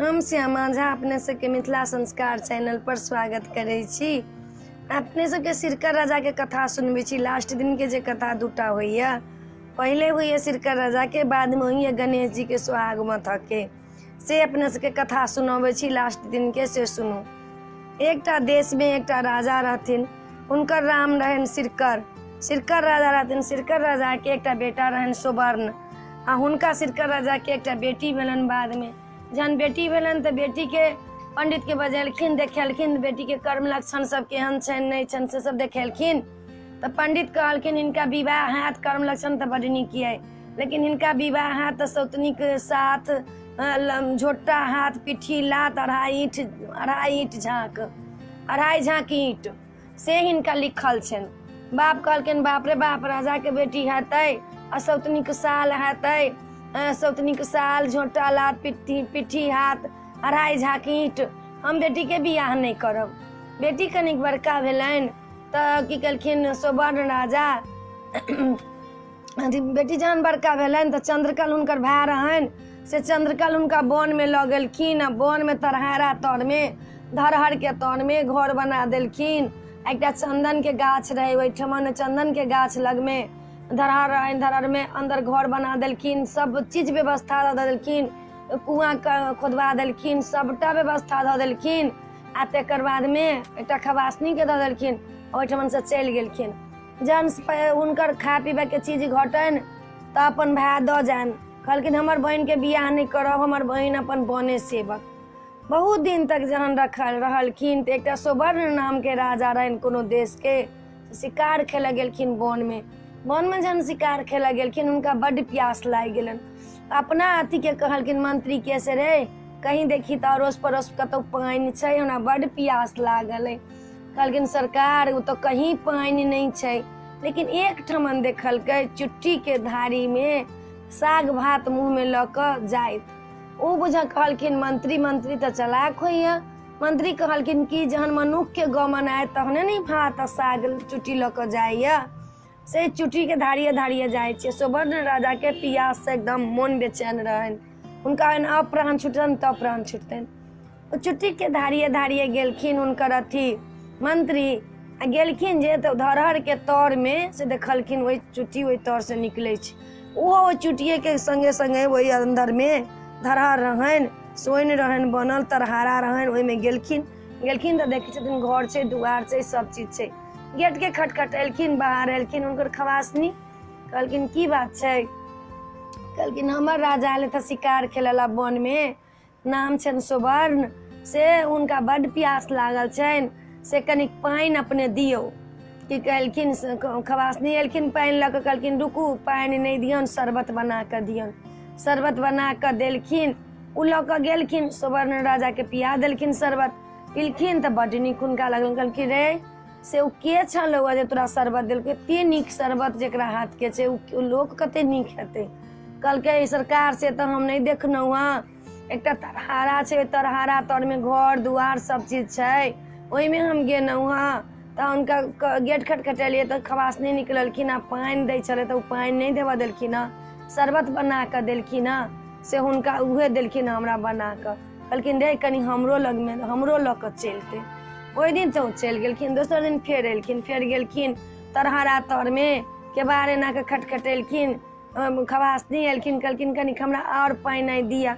हम श्यामा झा अपने सबके मिथिला संस्कार चैनल पर स्वागत करे छी। अपने सबके सिरकर राजा के कथा सुनबे छी। लास्ट दिन के जे कथा दूटा होइया, पहले हुई सिरकर राजा के, बाद में हुई गणेश जी के सुहागमत के, से अपने सबके कथा सुनाबे छी। लास्ट दिन के से सुनू। एकटा देश में एकटा राजा रहथिन, उनकर नाम रहन सिरकर। सिरकर राजा रहथिन। सिरकर राजा के एकटा बेटा रहन सुवर्ण, आ हुनका सिरकर राजा के एकटा बेटी भेलन। बाद में जहन बेटी भेलन तो बेटी के पंडित के बजेलखिन, देखेलखिन बेटी के कर्म लक्षण सब केहन छन नहीं छन से सब देखेलखिन। तो पंडित कहलखिन इनका विवाह हैत, कर्म लक्षण तो बड़ नीक है, लेकिन इनका विवाह हैत तो सौतनी के साथ झोटा हाथ पिठी लात अढ़ाई झाँक ईंट से हिनका लिखल छन। बाप कहलखिन बाप रे बाप, राजा के बेटी हेतै आ सौतनी के साल हेतै, सौतनी के साल झोटा लात पिठी हाथ अढ़ाई झाँक ईंट, हम बेटी के बियाह नहीं करब। बेटी कनिक बड़का भेलन तो की कलखिन सुवर्ण राजा बेटी जहन बड़का भेलन तो चंद्रकल हुनकर भाई रहन, से चंद्रकल हुनका वन में लऽ गेलखिन। वन में तरहारा तर में धरहर के तर में घर बना देलखिन। एकटा चंदन के गाछ रहे, ओहिठमन चंदन के गाछ लग में धरहर रहे, धरहर में अंदर घर बना देलखिन। सब चीज व्यवस्था दऽ देलखिन, कुआं खोदवा देलखिन, सबटा व्यवस्था दऽ देलखिन। आ तेकर बाद में एकटा खवासनी के दऽ देलखिन, ओहिठमन से चलि गेलखिन। जहन हुनकर खा पीबे के चीज घटन तो अपन भाई दऽ जान, कहलखिन हमर बहन के बियाह नहीं करब, हमर बहन अपन बने सेवक। बहुत दिन तक जहन रहलखिन तो एकटा सुवर्ण नाम के राजा रहन कोनो देश के, शिकार खेले गेलखिन वन में। वन में जहन शिकार खेले गेलखिन, उनका बड्ड प्यास लाग गेलन। अपना अथी के कहलखिन मंत्री के से रे, कहीं देखी तो अड़ोस पड़ोस कतौ पानी छै, हमरा बड्ड प्यास लागल है। कहलखिन सरकार वो तो कहीं पानी नहीं छै, लेकिन एक ठमन देखलकै चुट्टी के धारी में साग भात मुंह में लऽ कऽ जाइत। ओ बुझा कहलखिन मंत्री तो चलाक होइया। मंत्री कहलखिन कि जहन मनुख के गमन आए तहने नहीं भात साग चुट्टी लऽ कऽ जाइया, से चुट्टी के धारिये जाय छै। सुवर्ण राजा के प्यास से एकदम मन बेचैन रहन, उनका अप्राण छुटन तो प्राण छुटतन। चुट्टी के धारिये गेलखिन हुनकर अथी मंत्री, गेलखिन जे तो धरहर के तर में से देखलखिन वही चुट्टी वही तर से निकले छै। वो चुटिये के संगे संगे वही अंदर में धरहर रहन, सोन रहन बनल, तरहारा रहन, ओहि में गेलखिन तो देखे छथिन घर छै, दुआर छै, सब चीज छै। गेट के खटखटेलखिन, बाहर एलखिन हुनकर खवासनी, कहलखिन की बात छै? कहलखिन हमर राजा आले था शिकार खेलेला वन में, नाम छन सुवर्ण, से उनका बड्ड प्यास लागल छन, से कनिक पानि अपने दियो। कि कहलखिन खवासनी एलखिन पानि लऽ कऽ, कहलखिन रुकू पानि नहीं दियन, शरबत बना कऽ दियन। शरबत बना कऽ देलखिन, उ लऽ कऽ गेलखिन, सुवर्ण राजा के पिया देलखिन शरबत। पिलखिन तो बड्ड नीक हुनका लगल। कहलखिन रे से उ के छलौ जे तोरा शरबत देलकै, एते नीक शरबत जेकरा हाथ के छै उ लोक कते नीक हेतै। कहलकै सरकार से तो हम नहीं देखलहुँ हँ, एकटा तरहारा छै, तरहारा तर में घर दुआर सब चीज छै, ओहि में हम गेलहुँ हँ। तो उनका गेट खटखटेलिए तो खवासनी निकललखिन, पानि दै छलै तो पानि नहीं देवा देलखिन हँ, शरबत बना कऽ देलखिन हँ, से हुनका उहे देलखिन हमरा बना कऽ। कहलखिन रे कनि हमरो लग में हमरो लऽ कऽ चलते। ओहि दिन तो चलि गेलखिन। दोसर दिन फेर एलखिन, फेर गेलखिन तरहारा तर में, केबाड़ एना के खटखटेलखिन, खवासनी एलखिन, कहलखिन कनि हमरा और पानि नहीं दिया।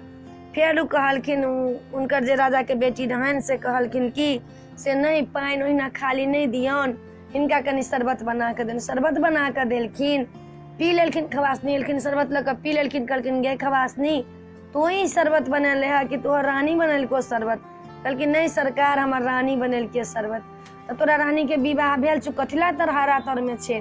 फेर उ कहलखिन उनकर जे राजा के बेटी रहन से कहलखिन कि से नहीं पानि ओहिना खाली नहीं दियन, हिनका कनि शरबत बना के देन। शरबत बना के देलखिन, पी लेलखिन। खवासनी एलखिन, शरबत लऽ कऽ पी लेलखिन। कहलखिन गे खवासनी, तू ही शरबत बनल है कि तोहर रानी बनलको शरबत? कहलखिन नहीं सरकार, हमर रानी बनलकै शरबत। तो तोरा रानी के विवाह भेल छौ, कथिला तरहारा तर में छै?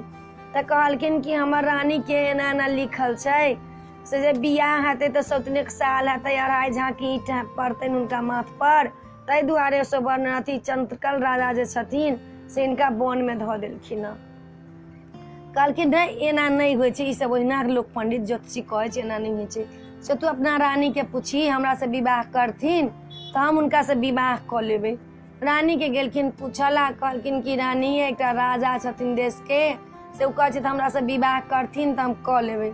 तो कहलखिन कि हमर रानी के एना एना लिखल छै, से जे बियाह हेतै तो सौतने के साल हेतै, अढ़ाई झाँक ईंट पड़तनि हुनका माथ पर, ताहि दुआरे सुवर्ण अथी चंद्रकल राजा जे छथिन से इनका वन में धऽ देलखिन। कहलखिन नहीं एना नहीं होइ छै, ई सब ओहिना लोक पंडित ज्योतिषी कहै छै, एना नहीं होइ छै। से तू अपना रानी के पूछी, हमरा से विवाह करथिन तो हम उनका से विवाह कऽ लेबै। रानी के गेलखिन पूछला, कहलखिन कि रानी एकटा राजा छथिन देश के, से उ कहै छै हमरा से विवाह करथिन तो हम कऽ लेबै।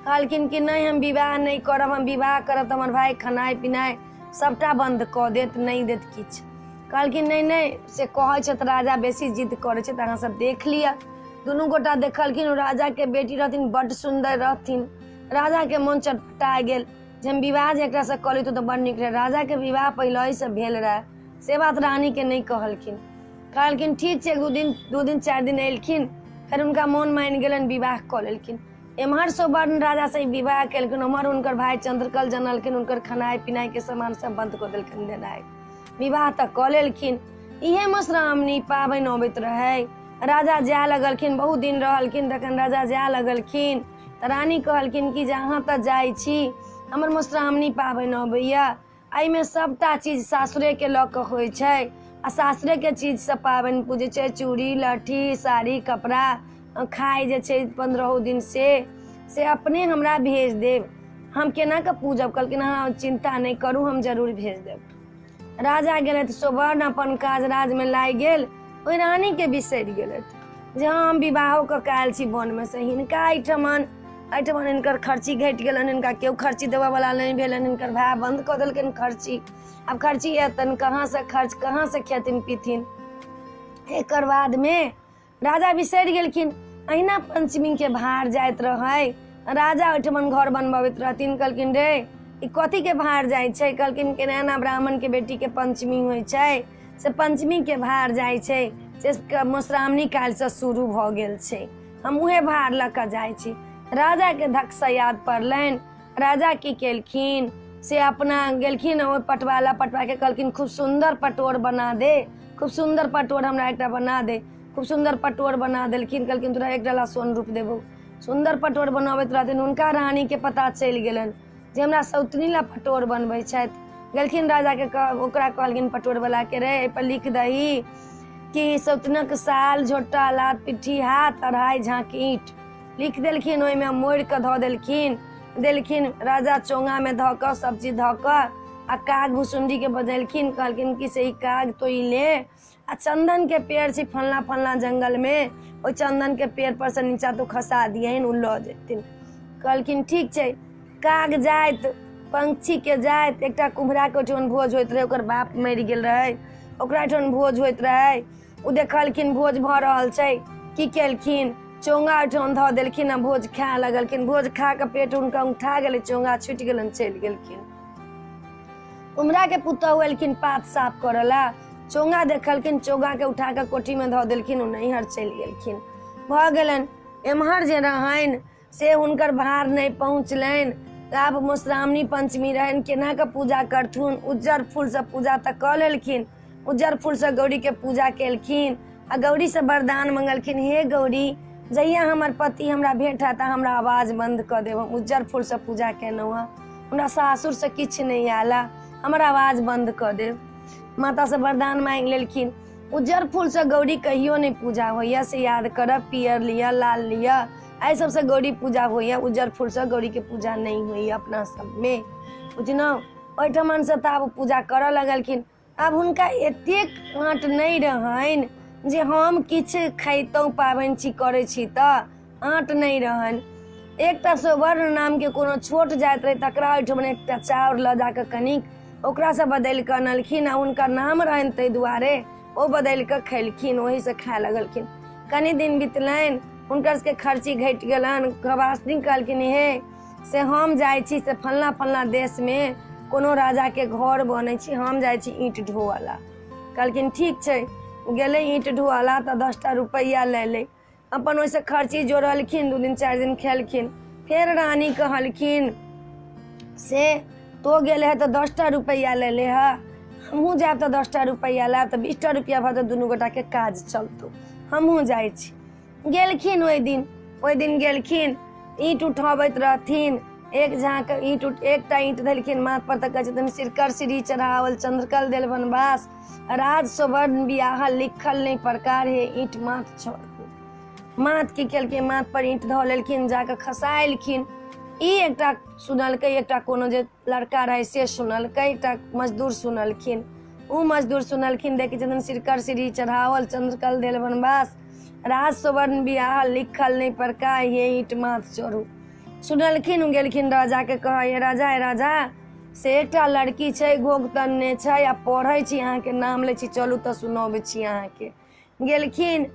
कहलखिन कि नहीं हम विवाह नहीं करब, हम विवाह करब तो हमर भाई खनाए पिनाए सबटा बंद कऽ देत, नहीं देत किछु। कहलखिन नहीं नहीं से कहै छथि राजा बेसी जिद करै छै, अहाँ सब देख लिअ। दुनू गोटा देखलखिन, राजा के बेटी रहथिन, बड्ड सुंदर रहथिन। राजा के मन चटपटा गेल जे हम विवाह जे एकरा से कऽ लैतौं तऽ बड्ड नीक रहे। राजा के विवाह पहिले से भेल रहे, से बात रानी के नहीं कहलखिन। कहलखिन ठीक छै, दू दिन 4 दिन एलखिन, फिर उनका मोन मानि गेलन, विवाह कऽ लेलखिन। एम्हर सौवर्ण राजा से विवाह केलखिन, उम्हर हुनकर भाई चंद्रकल जनलखिन, हुनकर खेनाइ पिनाइ के सामान सब बंद कऽ देलखिन देनाइ। विवाह तऽ कऽ लेलखिन। इहे मधुश्रावणी पाबनि अबैत रहे। राजा जाय लगलखिन, बहुत दिन रहलखिन, तखन राजा जाय लगलखिन तऽ रानी कहलखिन कि जे अहाँ तऽ जाइ छी, हमर मधुश्रावणी पाबनि अबैया, एहिमे सबटा चीज सासुरे के लऽ कऽ होइ छै, आ सासुरे के चीज से पाबनि पूजै छै, चूड़ी लहठी साड़ी कपड़ा खाइ जे छै 15 दिन से अपने हमरा भेज देब, हम केना के पूजब। कहलखिन हाँ चिंता नहीं करू, हम जरूर भेज देब। राजा गेलथि, सौवर्ण अपन काज राज में लागि गेल, ओहि रानी के बिसरि गेलथि जे हाँ हम विवाहो कऽ के आयल छी वन में से। हिनका एहिठमन हिनकर खर्ची घटि गेलन, हिनका केओ खर्ची देबऽ वाला नहीं भेलन, हिनकर भाय बंद कऽ देलखिन खर्ची। अब खर्ची एतन कहाँ से, खर्च कहाँ से खेथिन पीथिन। एकर बाद में राजा बिसरि गेलखिन। अहिना पंचमी के भार जाइत रहे, राजा ओहिठमन घर बनबैत रहथिन। कहलखिन रे ई कथी के भार जाइ छै? कहलखिन कि एना ब्राह्मण के बेटी के पंचमी होइ छै, से पंचमी के भार जाइ छै, से मधुश्रावणी काल से शुरू भऽ गेल छै, हम उहे भार लऽ कऽ जाइ छी। राजा के धक से याद पड़लनि। राजा की केलखिन से अपना गेलखिन पटवा के कहलखिन खूब सुंदर पटोर बना दे, खूब सुंदर पटोर हमरा एकटा बना दे। खूब सुंदर पटोर बना देलखिन। कहलखिन तोरा 1 डाला सोन रूप देबो। सुंदर पटोर बनाबैत रहथिन, हुनका रानी के पता चलि गेलन जे हमरा सौतनी ला पटोर बनबै छथि। गेलखिन राजा के ओकरा कहलखिन पटोर वाला के रे एहि पर लिख दही कि सौतनक साल झोटा लात पिट्ठी हाथ 2.5 झाँक ईंट। लिख देलखिन, ओहिमे मोड़ के धऽ देलखिन। राजा चोंगा में धऽ कऽ सब चीज धऽ कऽ आ काग भुसुंडी के बजेलखिन। कहलखिन कि से काग तो ई ले, आ चंदन के पेड़ छै फलना फलना जंगल में, ओहि चंदन के पेड़ पर से नीचा तो खसा दियन, उ लऽ जेथिन। कहलखिन ठीक छै। काग जाइत, पंछी के जाइत, एकटा कुम्हरा के ओहिठाम भोज होइत रहे, ओकर बाप मरि गेल रहे, ओकरा ओहिठाम भोज होइत रहे। उ देखलखिन भोज भऽ रहल छै, की केलखिन चोंगा ओहिठाम धऽ देलखिन आ भोज खाए लगलखिन। भोज खा के पेट हुनका उठा गेलै, चोंगा छुटि गेलन, चलि गेलखिन। कुम्हरा के पुतहु एलखिन पात साफ करऽ ला, चोंगा देखलखिन, चोंगा के उठा के कोठी में धऽ देलखिन, नैहर चलि गेलखिन। भऽ गेलन। एम्हर जे रहनि से हुनकर भार नहीं पहुँचलनि। आब मधुश्रावणी पंचमी रहनि, केना के पूजा करथुन। उज्जर फूल से पूजा तऽ कऽ लेलखिन, उज्जर फूल से गौरी के पूजा केलखिन आ गौरी से वरदान मंगलखिन, हे गौरी जहिया हमर पति हमरा भेंट हैत हमरा आवाज बंद कऽ देब। हम उज्जर फूल से पूजा केलहुँ हँ, हमरा सासुर से किछु नहीं आला, हमर आवाज बंद कऽ देब। माता से वरदान मांगि लेलखिन। उज्जर फूल से गौरी कहियो नहीं पूजा होइया, से याद करब। पियर लिया, लाल लिया, एहि सबसे गौरी पूजा होइया, उज्जर फूल से गौरी के पूजा नहीं होइया अपना सब में, बुझलहुँ। ओहिठमन से तऽ आब पूजा करऽ लगलखिन। आब हुनका एतेक आँट नहीं रहनि जे हम किछु खैतौं, पाबनि छी करै छी तऽ आँट नहीं रहनि। एकटा सौवर्ण नाम के कोनो छोट जाइत रहे, तकरा ओहिठमन एकटा चाउर लऽ जाके कनिक ओकरा से बदलि कऽ अनलखिन, आ हुनकर नाम रहनि ताहि दुआरे ओ बदलि कऽ खैलखिन, वही से खाए लगलखिन। कनि दिन बितलनि, हुनकर सबके खर्ची घटि गेलन। गवासनी कहलखिन हे से हम जाइ छी से फलना फलना देश में कोनो राजा के घर बनै छी, हम जाइ छी ईंट ढोअला। कहलखिन ठीक छै। गेले ईंट ढोअला तऽ 10टा रुपैया ले ले, अपन ओहिसे खर्ची जोड़लखिन। 2 दिन 4 दिन खेलखिन। फिर रानी कहलखिन से तो गेले है तो 10टा रुपैया ले ले है, हमहूँ जायब तऽ 10टा रुपैया लायब, तऽ 20टा रुपैया भऽ तऽ दुनू गोटा के काज चलतौ, हमहूँ जाइ छी। गेलखिन ओहि दिन गेलखिन, ईंट उठाबैत रहथिन। एक झाँक ईंट एकटा ईंट धैलखिन माथ पर, तऽ कहै छथिन सिरकर सिरी चढ़ावल चंद्रकल देल बनवास, राज सुवर्ण बियाहल लिखल नहीं प्रकार हे, ईंट माथ छोड़। माथ की केलखिन, माथ पर ईंट धऽ लेलखिन, जाके खसाएलखिन। ई एकटा सुनलकै, एकटा कोनो जे लड़का रहे से सुनलकै, एकटा मजदूर सुनलखिन। उ मजदूर सुनलखिन, देखै छथिन सिरकर सिरी चढ़ावल चंद्रकल देल बनवास, राज सुवर्ण बियाहल लिखल नहीं प्रकार हे, ईंट माथ चढ़ू। सुनलखिन, गेलखिन राजा के कहे, राजा से एकटा लड़की छै घोघ तनने छै आ पढ़ै छी अहाँके नाम लै छी, चलू तऽ सुनबै छी अहाँके। गेलखिन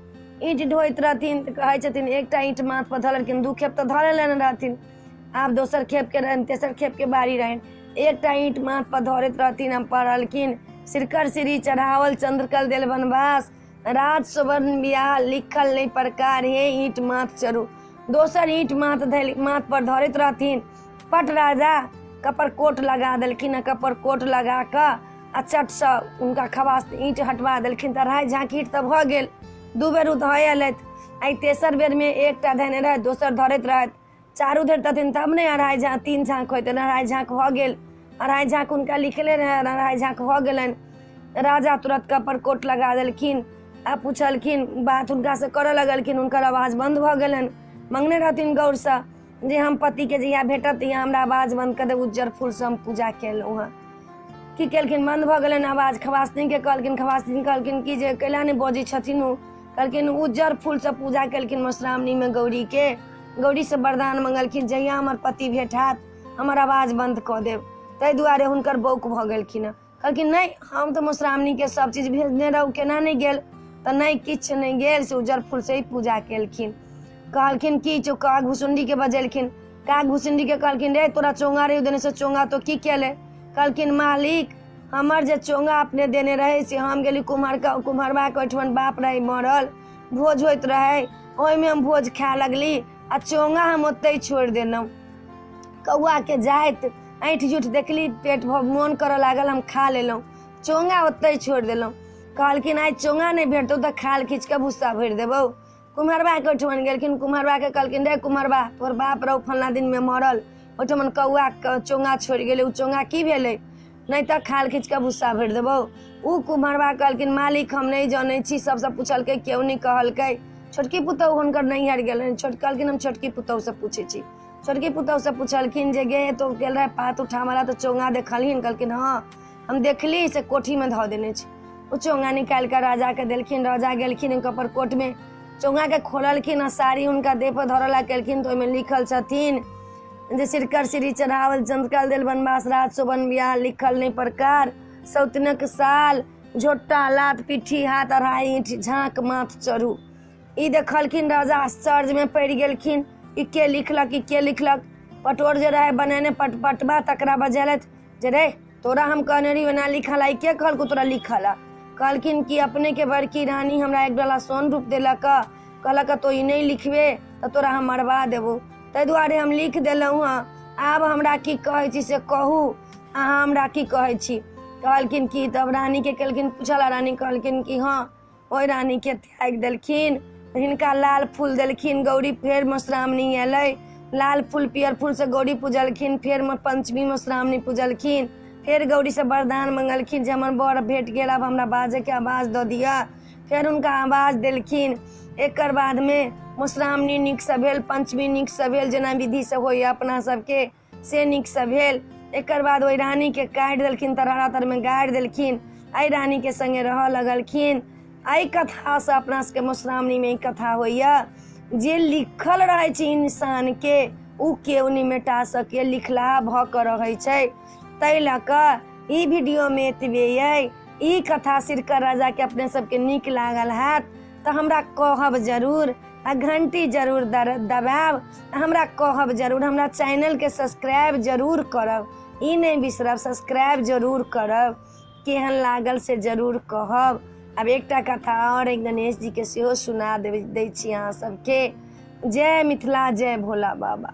ईंट ढोइत रहथिन तऽ कहै छथिन एकटा ईंट माथ पर धरलखिन, 2 खेप तऽ धरे लेने रहथिन, आब दोसर खेप के रहन, तेसर खेप के बारी रहन, एकटा ईंट माथ पर धरैत रहथिन। हम पढ़लखिन सिरकर सिरी चढ़ावल चंद्रकल देल बनवास, राज सुवर्ण बियाह लिखल नहीं प्रकार, हे ईंट माथ चढ़ू। दोसर ईंट माथ पर धरैत रहथिन। पट राजा कपर कोट लगा देलखिन, कपर कोट लगा कऽ आ चट से उनका खवास ईंट हटवा देलखिन तऽ अढ़ाई झाँक ईंट तऽ भऽ गेल। 2 बेर धोए लेत, आई तेसर बेर में एकटा धैने रहत, दोसर धरैत रहत, चारू धरतथिन तब ने अढ़ाई झाँक 3 झाँक होइत, अढ़ाई झाँक भऽ गेल। अढ़ाई झाँक उनका लिखले रहे, अढ़ाई झाँक भऽ गेलन। राजा तुरंत कपर कोट लगा देलखिन आ पूछलखिन, बात हुनका से करऽ लगलखिन, हुनकर आवाज बंद भऽ गेलन। मंगने रहथिन गौर से जे हम पति के जहिया भेटत तहिया हमरा आवाज बंद कर दे, उज्जर फूल से हम पूजा केलहुँ हँ। की केलखिन, बंद भऽ गेलन आवाज। खवासनी के कहलखिन, खवासनी कहलखिन कि जे कैला नहीं बजै छथिन उ, कहलखिन उज्जर फूल से पूजा केलखिन मधुश्रावणी में गौरी के। गौरी से वरदान मंगलखिन जहिया हमर पति भेटात हमर आवाज बंद कऽ देब, ताहि दुआरे हुनकर बौक भऽ गेलखिन। कहलखिन नहीं, हम तो मधुश्रावणी के सब चीज भेजने रहू, केना नहीं गेल, तऽ नहीं किछ नहीं गेल, से उज्जर फूल से ही पूजा केलखिन। कहलखिन कि जो काग भुसुंडी के बजेलखिन, काग भुसुंडी के कहलखिन रे तोरा चोंगा रे देने से चोंगा तो की केले। कहलखिन मालिक हमर जे चोंगा अपने देने रहे से हम गेली कुम्हरबा के ओहिठमन बाप रहे मरल, भोज होइत रहे, ओहि में हम भोज खाए लगली आ चोंगा हम ओते छोड़ देलहुँ। कौआ के जाइत ऐंठ जूठ देखली, पेट मोन करऽ लागल, हम खा लेलहुँ, चोंगा ओते छोड़ देलहुँ। कहलखिन आई चोंगा नहीं भेटतौ तऽ खाल खींच के भुस्सा भरि देबौ। कुम्हरबा के ओहिठमन गेलखिन, कुम्हरबा के कहलखिन रे कुम्हरबा तोहर बाप रहो फलना दिन में मरल, ओहिठमन कौआ चोंगा छोड़ गेले, उ चोंगा की भेले, नहीं तो खाल खींच के भुस्सा भरि देबौ। उ कुम्हरबा कहलखिन मालिक हम नहीं जाने छी, सबसे पूछलकै केओ नहीं कहलकै। छोटकी पुतौह हुनकर नैहर गेलन, कहलखिन हम छोटकी पुतौह से पूछे छी। छोटकी पुतौह से पूछलखिन जे गे तो गेल रहे पात उठावला तो चोंगा देखलहिन, कहलखिन हाँ हम देखली, से कोठी में धऽ देने छी। उ चोंगा निकाल कर राजा के देलखिन, राजा गेलखिन कपर कोट में, चोंगा के खोललखिन आ साड़ी हुनका देह पर धरला केलखिन तो ओहिमे लिखल छथिन जे सिरकर सिरी चढ़ावल चंद्रकल देल बनवास, राज सुवर्ण बियाह लिखल नहीं प्रकार, सौतनक साल झोटा लात पिठी हाथ अढ़ाई ईंट झाँक माथ चढ़ू। ई देखलखिन राजा आश्चर्य में पड़ गेलखिन, ई के लिखलक, ई के लिखलक। पटोर जे रहे बनेने पटबा तकरा बजेलत जे रे तोरा हम कहने रही ना लिखल, आई के कहलकू तोरा लिखल। कहलखिन कि अपने के बड़की रानी हमरा 1 डाला सोन रूप देलक, कहलक तो ई नहीं लिखबे तो तोरा हम मरवा देबो, ताहि दुआरे हम लिख देलहुँ हँ। आब हमरा की कहै छी से कहू, अहाँ हमरा की कहै छी। कहलखिन कि तब रानी के केलखिन पूछला, रानी कहलखिन कि हाँ। ओहि रानी के त्याग देलखिन, हिनका लाल फूल देलखिन। गौरी फेर मधुश्रावणी एलै, लाल फूल पियर फूल से गौरी पूजलखिन, फेर पंचमी मधुश्रावणी पूजलखिन, फेर गौरी से वरदान मंगलखिन जे हमर बर भेट गेल, अब हमरा बाजे के आवाज दऽ दिया। फेर उनका आवाज देलखिन। एकर बाद में मधुश्रावणी नीक से भेल, पंचमी नीक से भेल, जेना विधि से होइए अपना सबके से नीक से भेल। एकर बाद ओहि रानी के काटि देलखिन, तरहरा तर में गाड़ि देलखिन, एहि रानी के संगे रह लगलखिन। एहि कथा से अपना सबके मधुश्रावणी में कथा होइए जे लिखल रहे छै इंसान के उ केओ नहीं मिटा सके, लिखला भ के रहे छै। तै लऽ कऽ ई वीडियो में एतबे अइ। ई कथा सिरकर राजा के अपने सबके नीक लागल हैत तऽ हमरा कहब जरूर, आ घंटी जरूर दबाएब, हमरा कहब जरूर, हमरा चैनल के सब्सक्राइब जरूर करब, ई नहीं बिसरब, सब्सक्राइब जरूर करब, केहन लागल से जरूर कहब। अब एकटा कथा और गणेश जी के सेहो सुना दै छी अहाँ सबके। जय मिथिला, जय भोला बाबा।